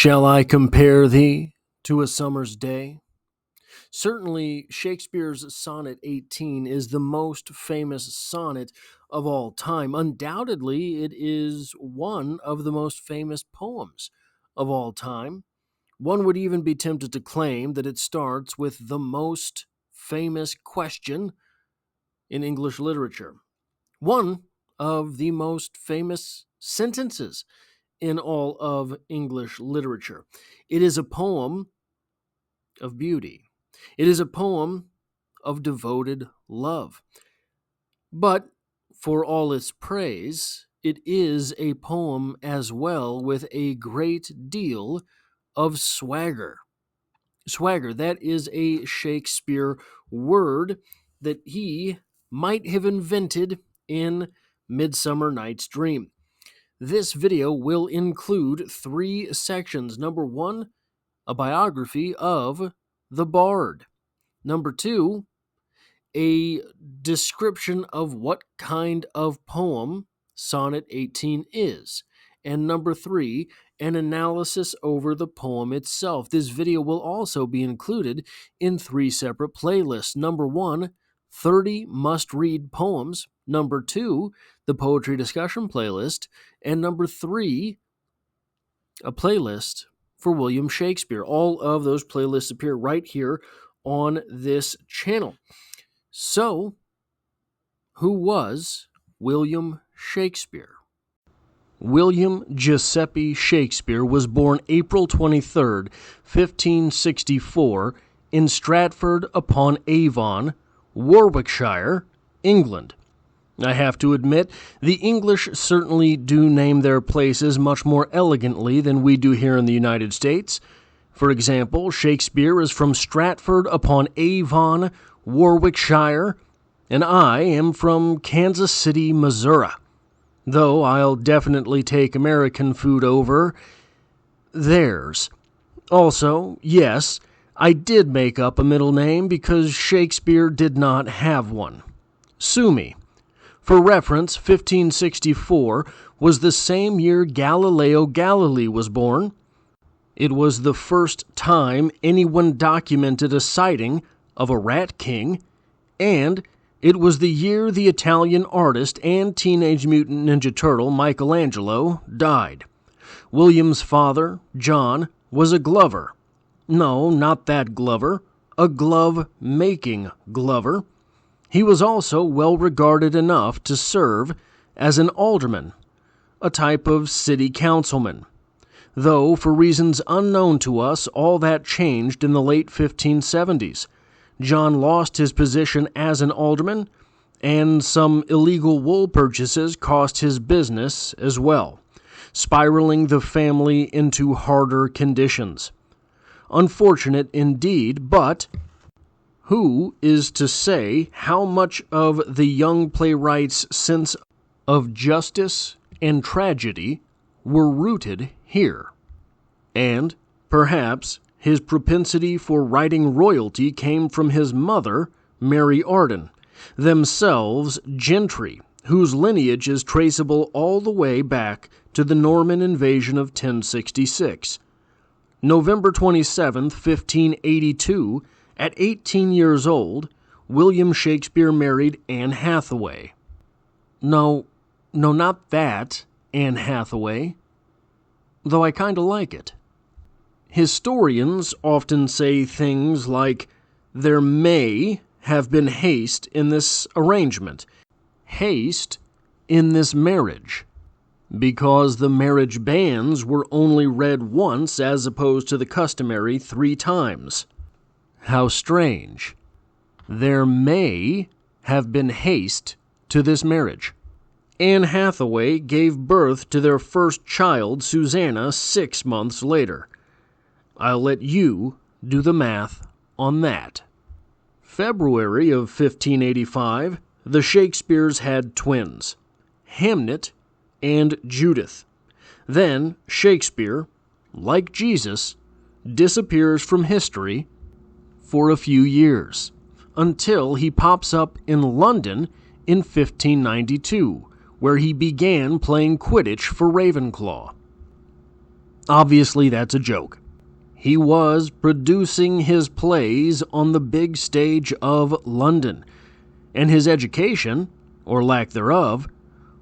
Shall I compare thee to a summer's day? Certainly, Shakespeare's Sonnet 18 is the most famous sonnet of all time. Undoubtedly, it is one of the most famous poems of all time. One would even be tempted to claim that it starts with the most famous question in English literature. One of the most famous sentences in all of English literature. It is a poem of beauty. It is a poem of devoted love. But for all its praise, it is a poem as well with a great deal of swagger. Swagger, that is a Shakespeare word that he might have invented in Midsummer Night's Dream. This video will include 3 sections. Number 1, a biography of the Bard. Number 2, a description of what kind of poem Sonnet 18 is. And number 3, an analysis over the poem itself. This video will also be included in 3 separate playlists. Number 1, 30 must-read poems. Number 2, the poetry discussion playlist. And number 3, a playlist for William Shakespeare. All of those playlists appear right here on this channel. So, who was William Shakespeare? William Giuseppe Shakespeare was born April 23rd, 1564, in Stratford-upon-Avon, Warwickshire, England. I have to admit, the English certainly do name their places much more elegantly than we do here in the United States. For example, Shakespeare is from Stratford-upon-Avon, Warwickshire, and I am from Kansas City, Missouri. Though I'll definitely take American food over theirs. Also, yes, I did make up a middle name because Shakespeare did not have one. Sue me. For reference, 1564 was the same year Galileo Galilei was born. It was the first time anyone documented a sighting of a rat king, and it was the year the Italian artist and Teenage Mutant Ninja Turtle Michelangelo died. William's father, John, was a glover. No, not that Glover, a glove-making glover. He was also well regarded enough to serve as an alderman, a type of city councilman. Though, for reasons unknown to us, all that changed in the late 1570s. John lost his position as an alderman, and some illegal wool purchases cost his business as well, spiraling the family into harder conditions. Unfortunate indeed, but who is to say how much of the young playwright's sense of justice and tragedy were rooted here? And, perhaps, his propensity for writing royalty came from his mother, Mary Arden, themselves gentry, whose lineage is traceable all the way back to the Norman invasion of 1066. November 27, 1582, at 18 years old, William Shakespeare married Anne Hathaway. No, not that Anne Hathaway, though I kind of like it. Historians often say things like, there may have been haste in this arrangement, haste in this marriage, because the marriage banns were only read once as opposed to the customary 3 times. How strange. There may have been haste to this marriage. Anne Hathaway gave birth to their first child, Susanna, 6 months later. I'll let you do the math on that. February of 1585, the Shakespeares had twins, Hamnet and Judith. Then Shakespeare, like Jesus, disappears from history for a few years, until he pops up in London in 1592, where he began playing Quidditch for Ravenclaw. Obviously, that's a joke. He was producing his plays on the big stage of London, and his education, or lack thereof,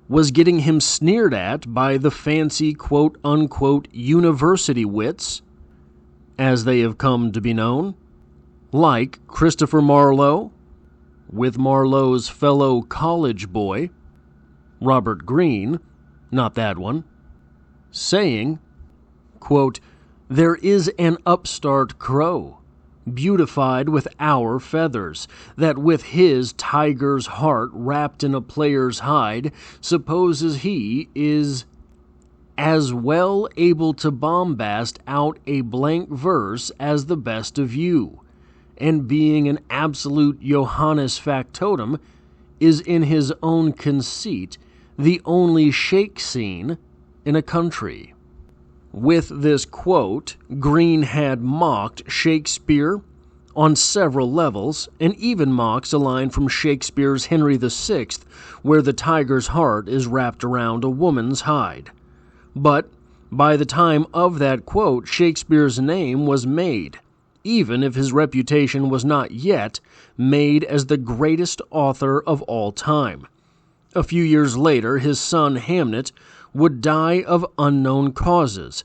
was getting him sneered at by the fancy quote-unquote university wits, as they have come to be known, like Christopher Marlowe, with Marlowe's fellow college boy, Robert Greene, not that one, saying, quote, "There is an upstart crow, beautified with our feathers, that with his tiger's heart wrapped in a player's hide, supposes he is as well able to bombast out a blank verse as the best of you, and being an absolute Johannes factotum, is in his own conceit the only shake scene in a country." With this quote, Greene had mocked Shakespeare on several levels, and even mocks a line from Shakespeare's Henry VI, where the tiger's heart is wrapped around a woman's hide. But by the time of that quote, Shakespeare's name was made, even if his reputation was not yet made as the greatest author of all time. A few years later, his son Hamnet would die of unknown causes,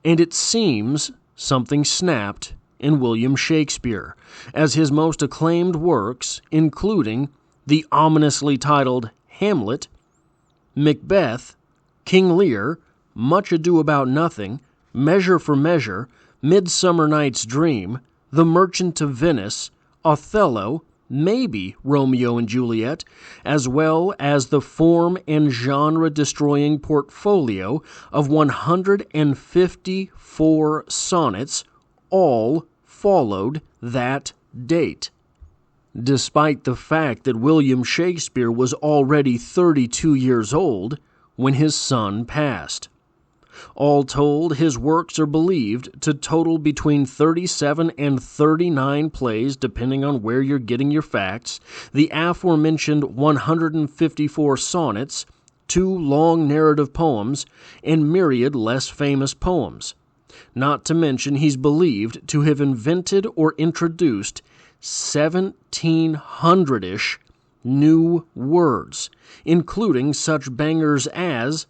and it seems something snapped in William Shakespeare, as his most acclaimed works, including the ominously titled Hamlet, Macbeth, King Lear, Much Ado About Nothing, Measure for Measure, Midsummer Night's Dream, The Merchant of Venice, Othello, maybe Romeo and Juliet, as well as the form and genre-destroying portfolio of 154 sonnets, all followed that date, despite the fact that William Shakespeare was already 32 years old when his son passed. All told, his works are believed to total between 37 and 39 plays, depending on where you're getting your facts, the aforementioned 154 sonnets, 2 long narrative poems, and myriad less famous poems. Not to mention, he's believed to have invented or introduced 1,700-ish new words, including such bangers as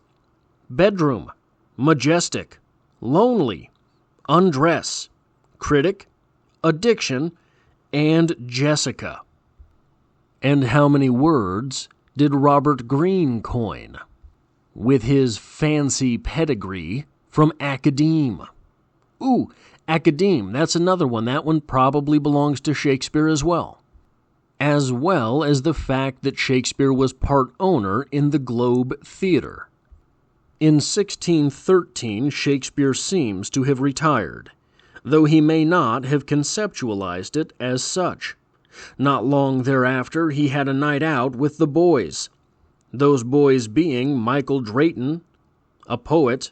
bedroom, majestic, lonely, undress, critic, addiction, and Jessica. And how many words did Robert Greene coin, with his fancy pedigree from academe? Ooh, academe, that's another one. That one probably belongs to Shakespeare as well as the fact that Shakespeare was part owner in the Globe Theatre. In 1613, Shakespeare seems to have retired, though he may not have conceptualized it as such. Not long thereafter, he had a night out with the boys, those boys being Michael Drayton, a poet,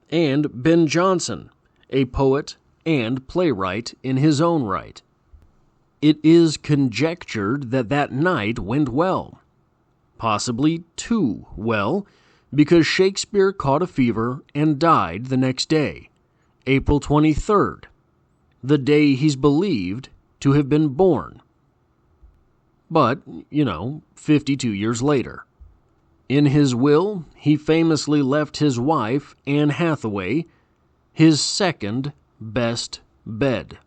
and Ben Jonson, a poet and playwright in his own right. It is conjectured that that night went well, possibly too well, because Shakespeare caught a fever and died the next day, April 23rd, the day he's believed to have been born. But, 52 years later. In his will, he famously left his wife, Anne Hathaway, his second best bed.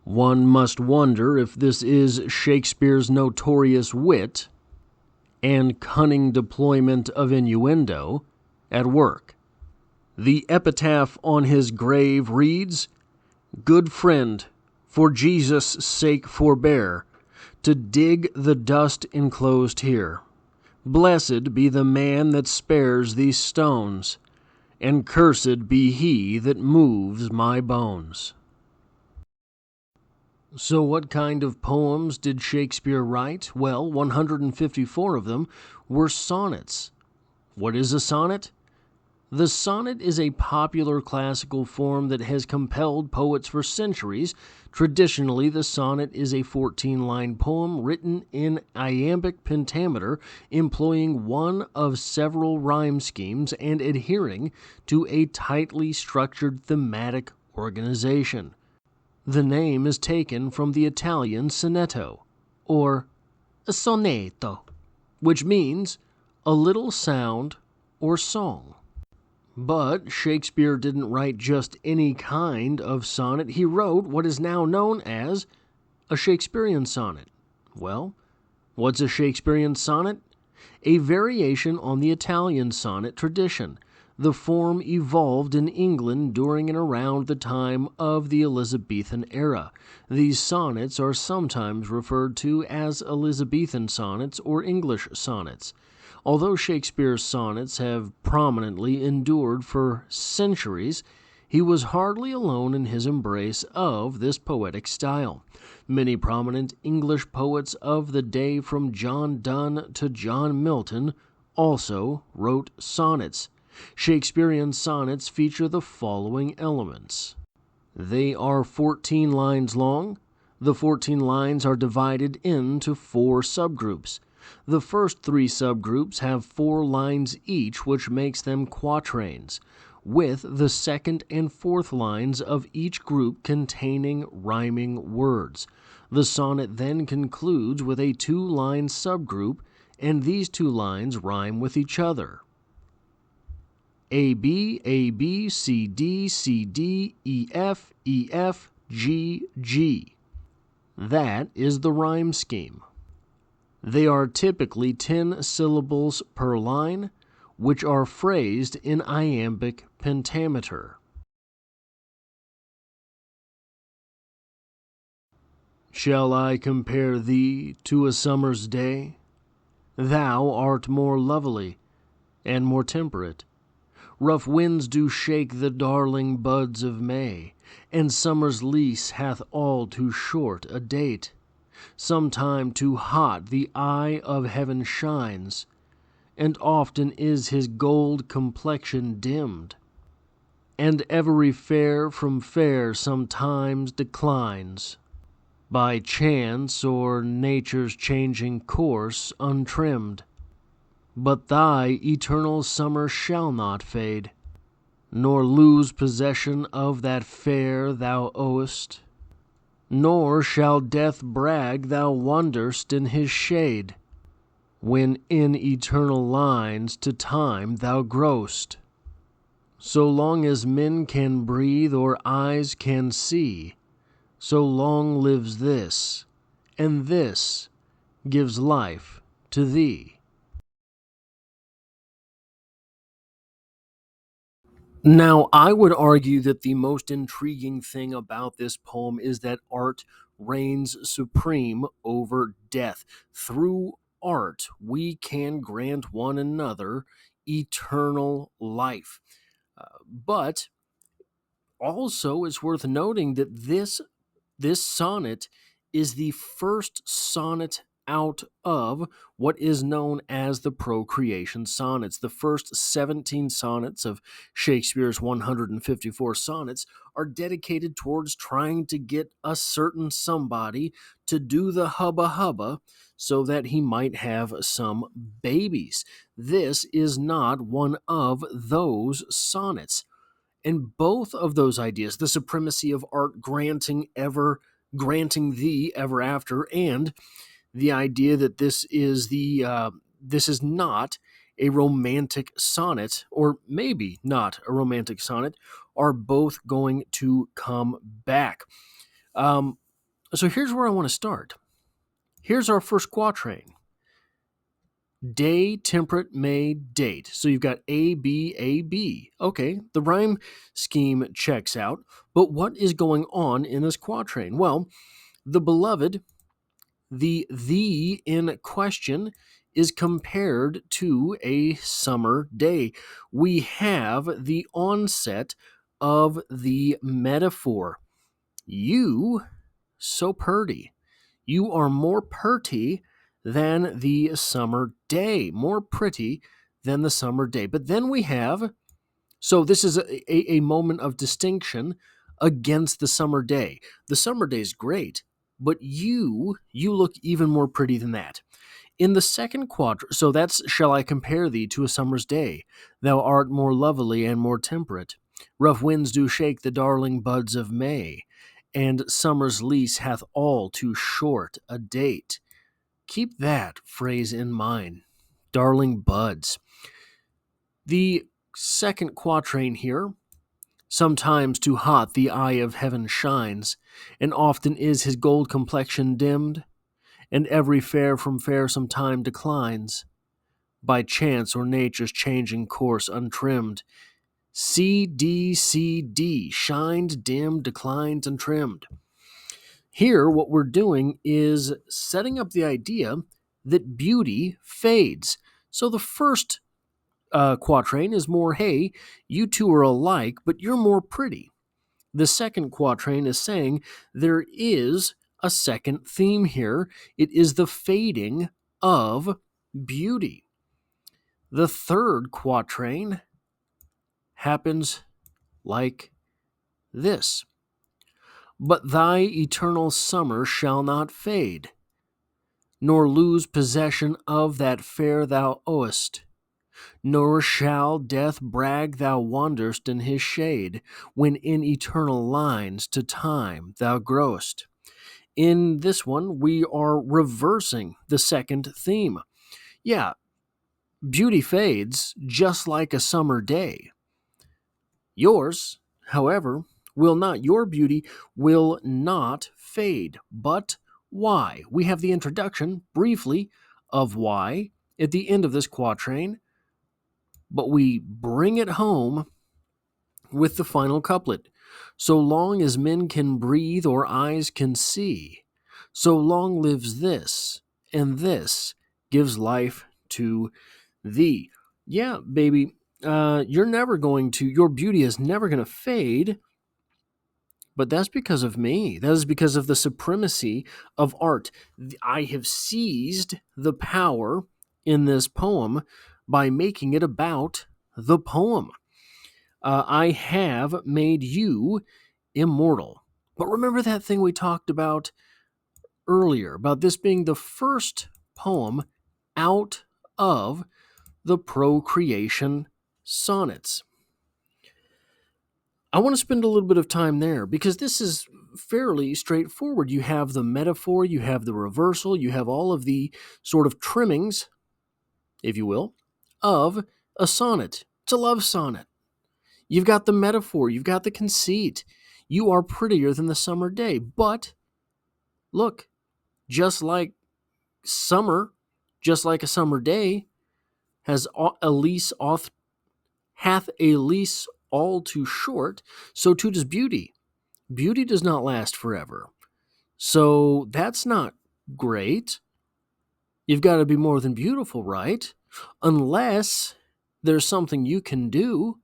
One must wonder if this is Shakespeare's notorious wit and cunning deployment of innuendo at work. The epitaph on his grave reads, "Good friend, for Jesus' sake forbear to dig the dust enclosed here. Blessed be the man that spares these stones, and cursed be he that moves my bones." So what kind of poems did Shakespeare write? Well, 154 of them were sonnets. What is a sonnet? The sonnet is a popular classical form that has compelled poets for centuries. Traditionally, the sonnet is a 14-line poem written in iambic pentameter, employing one of several rhyme schemes and adhering to a tightly structured thematic organization. The name is taken from the Italian sonetto, or sonetto, which means a little sound or song. But Shakespeare didn't write just any kind of sonnet. He wrote what is now known as a Shakespearean sonnet. Well, what's a Shakespearean sonnet? A variation on the Italian sonnet tradition. The form evolved in England during and around the time of the Elizabethan era. These sonnets are sometimes referred to as Elizabethan sonnets or English sonnets. Although Shakespeare's sonnets have prominently endured for centuries, he was hardly alone in his embrace of this poetic style. Many prominent English poets of the day, from John Donne to John Milton, also wrote sonnets. Shakespearean sonnets feature the following elements. They are 14 lines long. The 14 lines are divided into 4 subgroups. The first 3 subgroups have 4 lines each, which makes them quatrains, with the second and fourth lines of each group containing rhyming words. The sonnet then concludes with a 2-line subgroup, and these 2 lines rhyme with each other. A B, C D, E F, G, G. That is the rhyme scheme. They are typically 10 syllables per line, which are phrased in iambic pentameter. Shall I compare thee to a summer's day? Thou art more lovely and more temperate. Rough winds do shake the darling buds of May, and summer's lease hath all too short a date. Sometime too hot the eye of heaven shines, and often is his gold complexion dimmed, and every fair from fair sometimes declines, by chance or nature's changing course untrimmed. But thy eternal summer shall not fade, nor lose possession of that fair thou owest, nor shall death brag thou wander'st in his shade, when in eternal lines to time thou grow'st. So long as men can breathe or eyes can see, so long lives this, and this gives life to thee. Now, I would argue that the most intriguing thing about this poem is that art reigns supreme over death. Through art, we can grant one another eternal life. But also, it's worth noting that this sonnet is the first sonnet out of what is known as the procreation sonnets. The first 17 sonnets of Shakespeare's 154 sonnets are dedicated towards trying to get a certain somebody to do the hubba hubba so that he might have some babies. This is not one of those sonnets. And both of those ideas, the supremacy of art granting thee ever after, and the idea that this is not a romantic sonnet, or maybe not a romantic sonnet, are both going to come back. So here's where I want to start. Here's our first quatrain. Day, temperate, May, date. So you've got A, B, A, B. Okay, the rhyme scheme checks out, but what is going on in this quatrain? Well, the beloved, the thee in question, is compared to a summer day. We have the onset of the metaphor. You, so purty. You are more purty than the summer day, more pretty than the summer day. But then we have So this is a moment of distinction against the summer day. The summer day is great, but you look even more pretty than that. In the second quadrant, so that's shall I compare thee to a summer's day? Thou art more lovely and more temperate. Rough winds do shake the darling buds of May, and summer's lease hath all too short a date. Keep that phrase in mind. Darling buds. The second quatrain here. Sometimes too hot the eye of heaven shines, and often is his gold complexion dimmed, and every fair from fair sometime declines, by chance or nature's changing course untrimmed. C, D, C, D, shined, dimmed, declines, and trimmed. Here, what we're doing is setting up the idea that beauty fades. So the first quatrain is more, hey, you two are alike, but you're more pretty. The second quatrain is saying there is a second theme here. It is the fading of beauty. The third quatrain happens like this. But thy eternal summer shall not fade, nor lose possession of that fair thou owest. Nor shall death brag thou wander'st in his shade, when in eternal lines to time thou growest. In this one, we are reversing the second theme. Yeah, beauty fades just like a summer day. Yours, however, will not. Your beauty will not fade. But why? We have the introduction, briefly, of why at the end of this quatrain, but we bring it home with the final couplet. So long as men can breathe or eyes can see, so long lives this, and this gives life to thee. Yeah, baby, your beauty is never going to fade, but that's because of me. That is because of the supremacy of art. I have seized the power in this poem by making it about the poem. I have made you immortal. But remember that thing we talked about earlier, about this being the first poem out of the procreation sonnets. I want to spend a little bit of time there because this is fairly straightforward. You have the metaphor, you have the reversal, you have all of the sort of trimmings, if you will, of a sonnet. It's a love sonnet. You've got the metaphor, you've got the conceit. You are prettier than the summer day. But look, just like summer, just like a summer day, has a lease hath a lease all too short, so too does beauty. Beauty does not last forever. So that's not great. You've got to be more than beautiful, right? Unless there's something you can do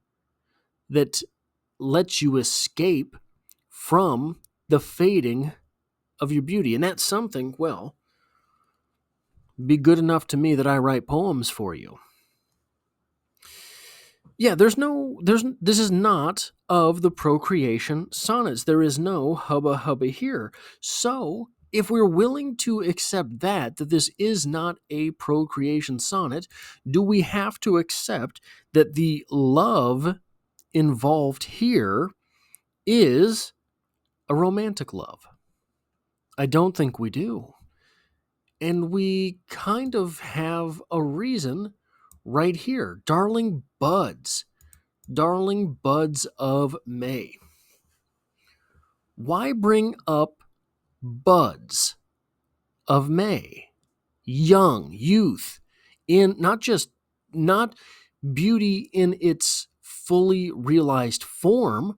that lets you escape from the fading of your beauty. And that's something, well, be good enough to me that I write poems for you. Yeah, this is not of the procreation sonnets. There is no hubba hubba here. So, if we're willing to accept that this is not a procreation sonnet, do we have to accept that the love involved here is a romantic love? I don't think we do. And we kind of have a reason right here. Darling buds of May. Why bring up buds of May? Young, youth, in not beauty in its fully realized form,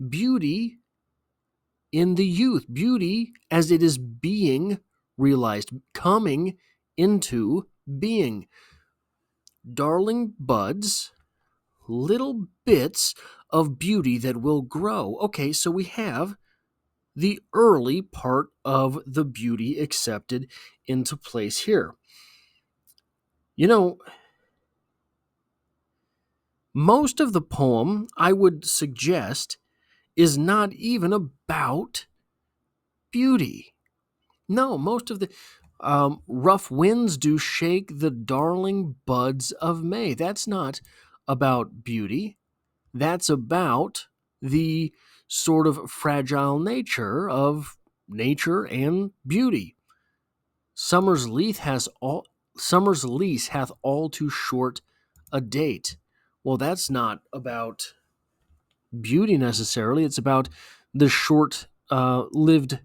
beauty in the youth, beauty as it is being realized, coming into being. Darling buds, little bits of beauty that will grow. Okay, so we have the early part of the beauty accepted into place here. You know, Most of the poem, I would suggest, is not even about beauty. No, most of the rough winds do shake the darling buds of May. That's not about beauty. That's about the sort of fragile nature of nature and beauty. Summer's lease hath all too short a date. Well, that's not about beauty necessarily. It's about the short lived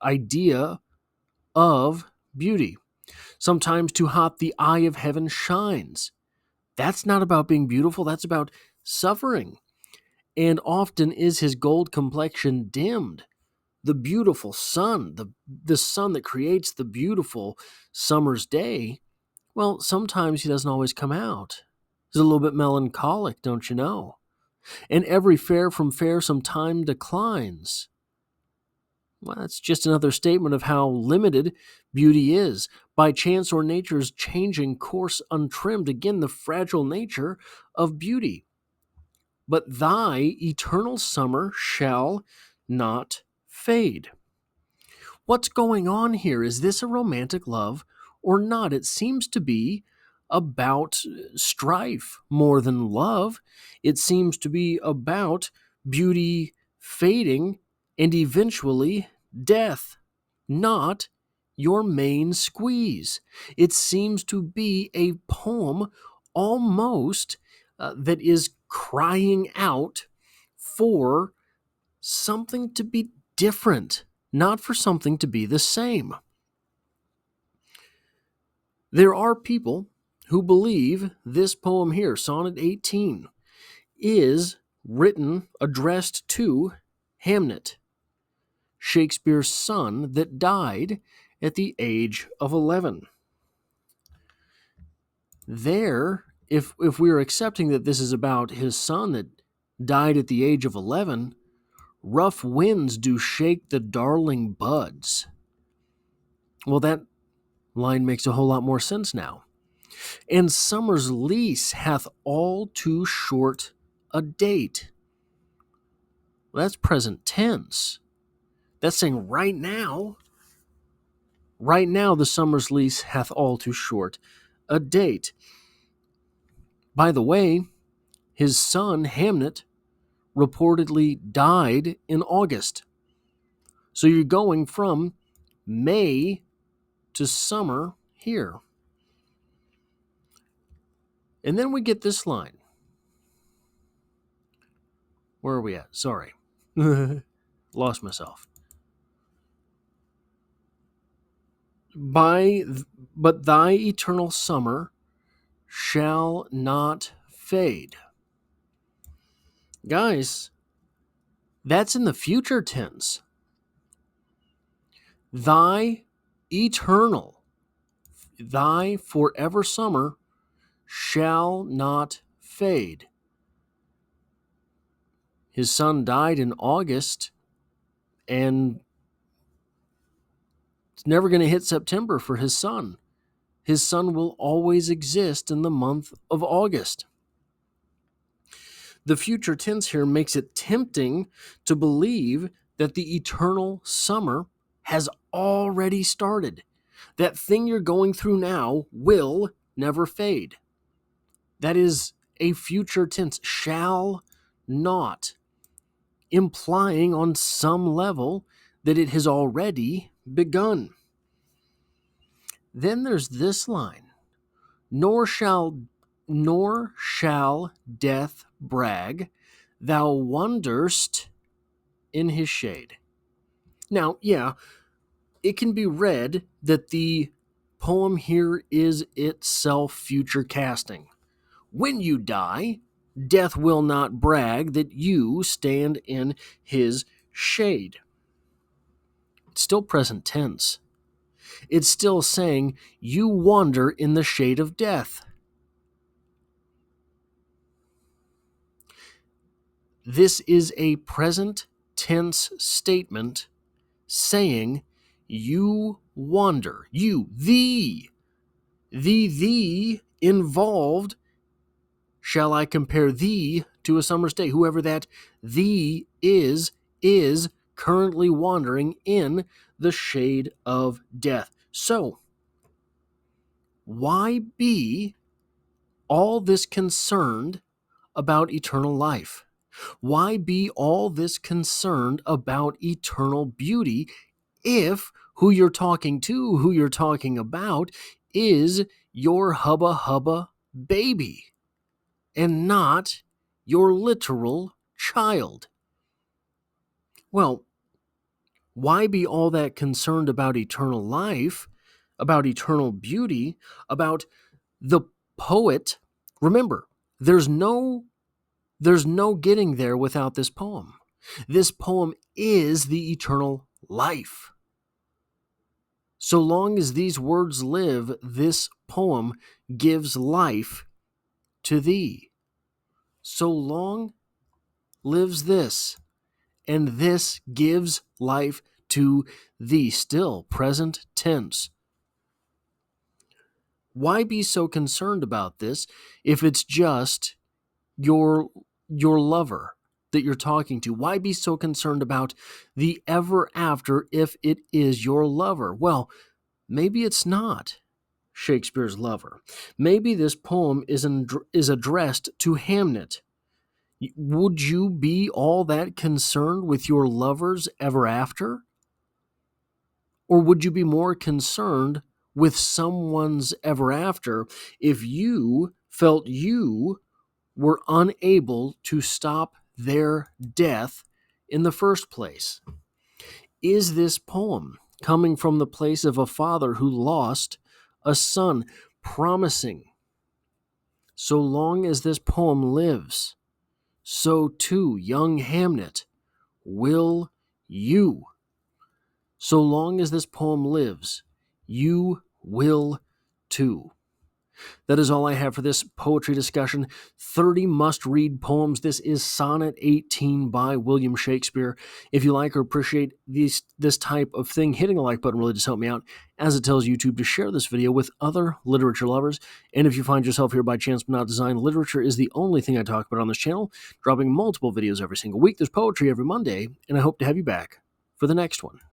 idea of beauty. Sometimes too hot the eye of heaven shines. That's not about being beautiful, that's about suffering. And often is his gold complexion dimmed. The beautiful sun, the sun that creates the beautiful summer's day, well, sometimes he doesn't always come out. He's a little bit melancholic, don't you know? And every fair from fair some time declines. Well, that's just another statement of how limited beauty is. By chance or nature's changing course untrimmed, again, the fragile nature of beauty. But thy eternal summer shall not fade. What's going on here? Is this a romantic love or not? It seems to be about strife more than love. It seems to be about beauty fading and eventually death, not your main squeeze. It seems to be a poem almost that is crying out for something to be different, not for something to be the same. There are people who believe this poem here, Sonnet 18, is written, addressed to Hamnet, Shakespeare's son that died at the age of 11. There, if we are accepting that this is about his son that died at the age of 11, rough winds do shake the darling buds. Well, that line makes a whole lot more sense now. And summer's lease hath all too short a date. Well, that's present tense. That's saying right now, the summer's lease hath all too short a date. By the way, his son, Hamnet, reportedly died in August. So you're going from May to summer here. And then we get this line. Where are we at? Sorry. Lost myself. But thy eternal summer shall not fade. Guys, that's in the future tense. Thy eternal, thy forever summer shall not fade. His son died in August, and it's never going to hit September for his son. His son will always exist in the month of August. The future tense here makes it tempting to believe that the eternal summer has already started. That thing you're going through now will never fade. That is a future tense, shall not, implying on some level that it has already begun. Then there's this line, nor shall death brag, thou wanderst in his shade. Now, yeah, it can be read that the poem here is itself future casting. When you die, death will not brag that you stand in his shade. It's still present tense. It's still saying you wander in the shade of death. This is a present tense statement saying you wander, the involved shall I compare thee to a summer's day? Whoever that thee is currently wandering in the shade of death. So, why be all this concerned about eternal life? Why be all this concerned about eternal beauty if who you're talking to, who you're talking about, is your hubba hubba baby and not your literal child? Well, why be all that concerned about eternal life, about eternal beauty, about the poet? Remember, there's no getting there without this poem. This poem is the eternal life. So long as these words live, this poem gives life to thee. So long lives this, and this gives life to thee. Still, present tense. Why be so concerned about this if it's just your lover that you're talking to? Why be so concerned about the ever after if it is your lover? Well, maybe it's not Shakespeare's lover. Maybe this poem is addressed to Hamnet. Would you be all that concerned with your lover's ever after? Or would you be more concerned with someone's ever after if you felt you were unable to stop their death in the first place? Is this poem coming from the place of a father who lost a son, promising, so long as this poem lives, so too, young Hamnet, will you? So long as this poem lives, you will too. That is all I have for this poetry discussion. 30 must-read poems. This is Sonnet 18 by William Shakespeare. If you like or appreciate this type of thing, hitting the like button really does help me out, as it tells YouTube to share this video with other literature lovers. And if you find yourself here by chance but not design, literature is the only thing I talk about on this channel, dropping multiple videos every single week. There's poetry every Monday, and I hope to have you back for the next one.